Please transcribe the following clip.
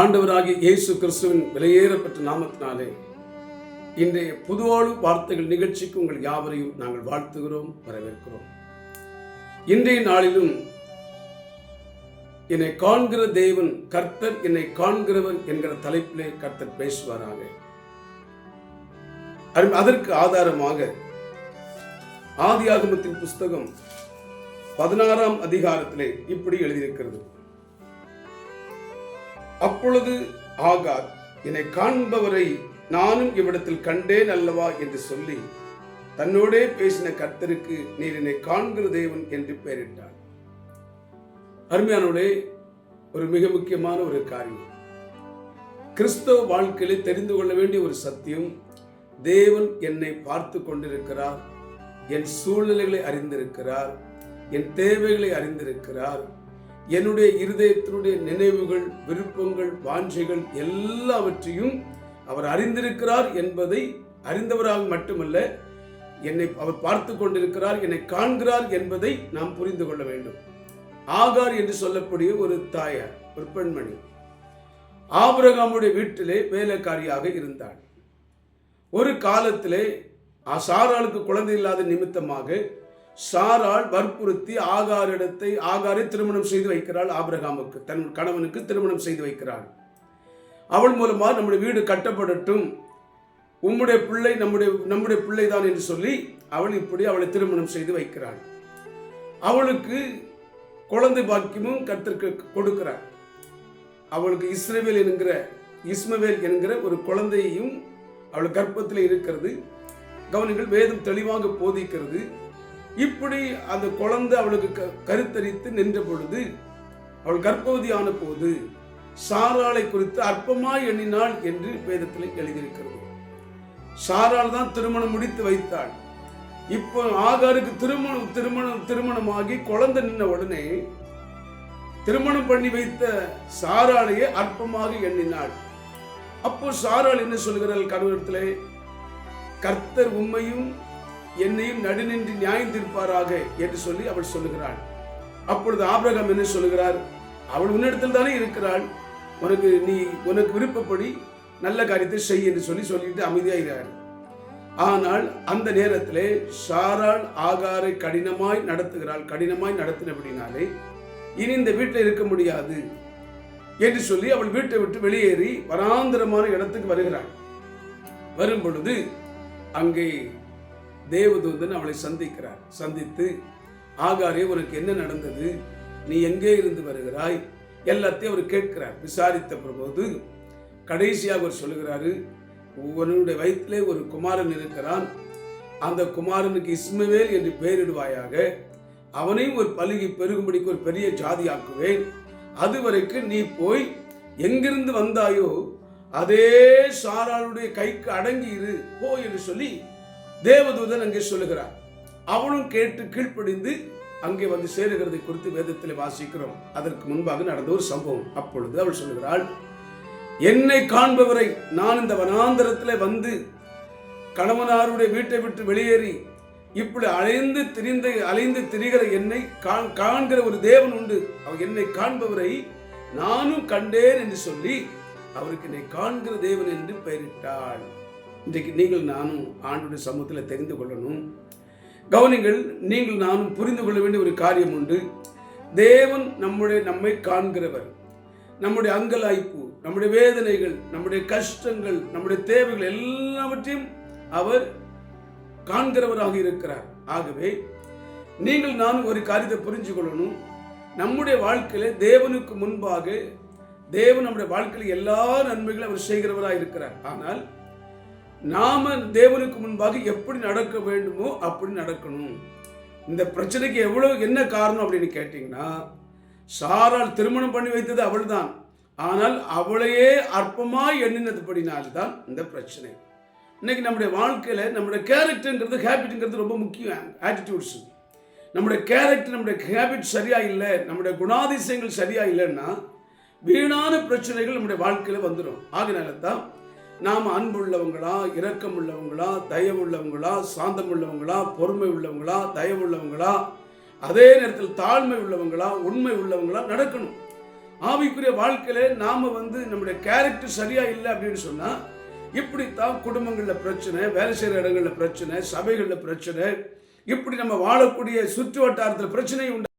ஆண்டவராகிய இயேசு கிறிஸ்துவின் விலையேறப்பட்ட நாமத்தினாலே இன்றைய புதுவாழ்வு வார்த்தைகள் நிகழ்ச்சிக்கு உங்கள் யாவரையும் நாங்கள் வாழ்த்துகிறோம், வரவேற்கிறோம். இன்றைய நாளிலும் என்னை காண்கிற தேவன் கர்த்தர் என்னை காண்கிறவர் என்கிற தலைப்பிலே கர்த்தர் பேசுவாராக. அதற்கு ஆதாரமாக ஆதியாகமத்தின் புஸ்தகம் 16ஆம் அதிகாரத்திலே இப்படி எழுதியிருக்கிறது. அப்பொழுது ஆகார், என்னை காண்பவரை நானும் இவ்விடத்தில் கண்டேன் அல்லவா என்று சொல்லி தன்னோடே பேசின கர்த்தருக்கு நீர் என்னை காண்கிற தேவன் என்று பெயரிட்டார். அருமையானோடே, ஒரு மிக முக்கியமான ஒரு காரியம், கிறிஸ்தவ வாழ்க்கையிலே தெரிந்து கொள்ள வேண்டிய ஒரு சத்தியம், தேவன் என்னை பார்த்து கொண்டிருக்கிறார், என் சூழ்நிலைகளை அறிந்திருக்கிறார், என் தேவைகளை அறிந்திருக்கிறார், என்னுடைய இருதயத்தினுடைய நினைவுகள், விருப்பங்கள், வாஞ்சைகள் எல்லாவற்றையும் அவர் அறிந்திருக்கிறார் என்பதை அறிந்தவராக மட்டுமல்ல, என்னை அவர் பார்த்து கொண்டிருக்கிறார், என்னை காண்கிறார் என்பதை நாம் புரிந்து கொள்ள வேண்டும். ஆகார் என்று சொல்லக்கூடிய ஒரு தாயார், ஒரு பெண்மணி, ஆபிரகாமுடைய வீட்டிலே வேலைக்காரியாக இருந்தாள். ஒரு காலத்திலே சாராளுக்கு குழந்தை இல்லாத நிமித்தமாக சாராள் வற்புறுத்தி ஆகாரை திருமணம் செய்து வைக்கிறாள். ஆபிரகாமுக்கு, தன் கணவனுக்கு திருமணம் செய்து வைக்கிறாள். அவள் மூலமாக நம்முடைய வீடு கட்டப்படட்டும், உம்முடைய பிள்ளை நம்முடைய பிள்ளைதான் என்று சொல்லி அவளை திருமணம் செய்து வைக்கிறாள். அவளுக்கு குழந்தை பாக்கியமும் கர்த்தருக்கு கொடுக்கிறார். அவளுக்கு இஸ்மவேல் என்கிற ஒரு குழந்தையையும் அவள் கர்ப்பத்தில் இருக்கிறது. கவனிகள், வேதம் தெளிவாக போதிக்கிறது. இப்படி அந்த குழந்தை அவளுக்கு கருத்தரித்து நின்ற பொழுது, அவள் கர்ப்பவதியான போது சாராளை குறித்து அற்பமாய் எண்ணினாள் என்று வேதத்தில் எழுதியிருக்கிறது. சாராள் தான் திருமணம் முடித்து வைத்தாள். இப்போ ஆகாருக்கு திருமணமாகி குழந்தை நின்ன உடனே திருமணம் பண்ணி வைத்த சாராளையே அற்பமாக எண்ணினாள். அப்போ சாராள் என்ன சொல்கிறாள் கணவனிடத்திலே, கர்த்தர் உம்மையும் என்னையும் நடுநின்று நியாயம் தீர்ப்பாராக என்று சொல்லி அவள் சொல்லுகிறாள். அப்பொழுது ஆபிரகாம் என்ன சொல்லுகிறார், அவள் உன்னிடத்தில் தானே இருக்கிறாள், உனக்கு விருப்பப்படி நல்ல காரியத்தை செய் என்று சொல்லிட்டு அமைதியாகிறார். ஆனால் அந்த நேரத்திலே சாராள் ஆகாரை கடினமாய் நடத்தினபடினாலே இனி இந்த வீட்டில் இருக்க முடியாது என்று சொல்லி அவள் வீட்டை விட்டு வெளியேறி வனாந்தரமான இடத்துக்கு வருகிறாள். வரும் பொழுது அங்கே தேவதூதன் அவளை சந்தித்து, ஆகாரே, உனக்கு என்ன நடந்தது, நீ எங்கே இருந்து வருகிறாய், எல்லாத்தையும் அவர் கேட்கிறார். விசாரித்த போது கடைசியாக அவர் சொல்லுகிறாரு, உன்னுடைய வயிற்றிலே ஒரு குமாரன் இருக்கிறான், அந்த குமாரனுக்கு இஸ்மவேல் என்று பெயரிடுவாயாக, அவனையும் ஒரு பலுகி பெருகும்படிக்கு ஒரு பெரிய ஜாதியாக்குவேன், அதுவரைக்கும் நீ போய் எங்கிருந்து வந்தாயோ அதே சாராளுடைய கைக்கு அடங்கி இரு போ என்று சொல்லி தேவதூதன் அங்கே சொல்லுகிறார். அவளும் கேட்டு கீழ்ப்படிந்து அங்கே வந்து சேருகிறதை குறித்து வேதத்தில் வாசிக்கிறோம். அதற்கு முன்பாக நடந்த ஒரு சம்பவம். அப்பொழுது அவள் சொல்லுகிறாள், என்னை காண்பவரை நான் இந்த வனாந்தரத்தில் வந்து கணவனாருடைய வீட்டை விட்டு வெளியேறி இப்படி அலைந்து திரிகிற என்னை காண்கிற ஒரு தேவன் உண்டு, அவர் என்னை காண்பவரை நானும் கண்டேன் என்று சொல்லி அவருக்கு என்னை காண்கிற தேவன் என்று பெயரிட்டாள். இன்றைக்கு நீங்கள் நானும் ஆண்டுடைய சமூகத்தில் தெரிந்து கொள்ளணும். கவனிங்கள், நீங்கள் நானும் புரிந்து கொள்ள வேண்டிய ஒரு காரியம் உண்டு. தேவன் நம்மை காண்கிறவர். நம்முடைய அங்கலாய்ப்பு, நம்முடைய வேதனைகள், நம்முடைய கஷ்டங்கள், நம்முடைய தேவைகள் எல்லாவற்றையும் அவர் காண்கிறவராக இருக்கிறார். ஆகவே நீங்கள் நானும் ஒரு காரியத்தை புரிஞ்சு கொள்ளணும். நம்முடைய வாழ்க்கையில தேவனுக்கு முன்பாக தேவன் நம்முடைய வாழ்க்கையில் எல்லா நன்மைகளும் அவர் செய்கிறவராக இருக்கிறார். ஆனால் நாம தேவனுக்கு முன்பாக எப்படி நடக்க வேண்டுமோ அப்படி நடக்கணும். இந்த பிரச்சனைக்கு என்ன காரணம் அப்படின்னு கேட்டீங்கன்னா, சாராள் திருமணம் பண்ணி வைத்தது அவள் தான், ஆனால் அவளையே அற்பமாய் எண்ணினதுபடினால்தான் இந்த பிரச்சனை. இன்னைக்கு நம்முடைய வாழ்க்கையில நம்முடைய கேரக்டர்ங்கிறது, ஹேபிட்ங்கிறது ரொம்ப முக்கியம். ஆட்டிடியூட்ஸ், நம்முடைய கேரக்டர், நம்முடைய ஹேபிட் சரியா இல்லை, நம்முடைய குணாதிசயங்கள் சரியா இல்லைன்னா வீணான பிரச்சனைகள் நம்முடைய வாழ்க்கையில வந்துடும். ஆகினால தான் நாம் அன்புள்ளவங்களா, இரக்கம் உள்ளவங்களா, தயவுள்ளவங்களா, சாந்தம் உள்ளவங்களா, பொறுமை உள்ளவங்களா, தயவுள்ளவங்களா, அதே நேரத்தில் தாழ்மை உள்ளவங்களா, உண்மை உள்ளவங்களா நடக்கணும். ஆவிக்குரிய வாழ்க்கையில நாம நம்முடைய கேரக்டர் சரியா இல்லை அப்படின்னு சொன்னா இப்படித்தான் குடும்பங்கள்ல பிரச்சனை, வேலை செய்யற இடங்கள்ல பிரச்சனை, சபைகள்ல பிரச்சனை, இப்படி நம்ம வாழக்கூடிய சுற்று வட்டாரத்தில் பிரச்சனை உண்டு.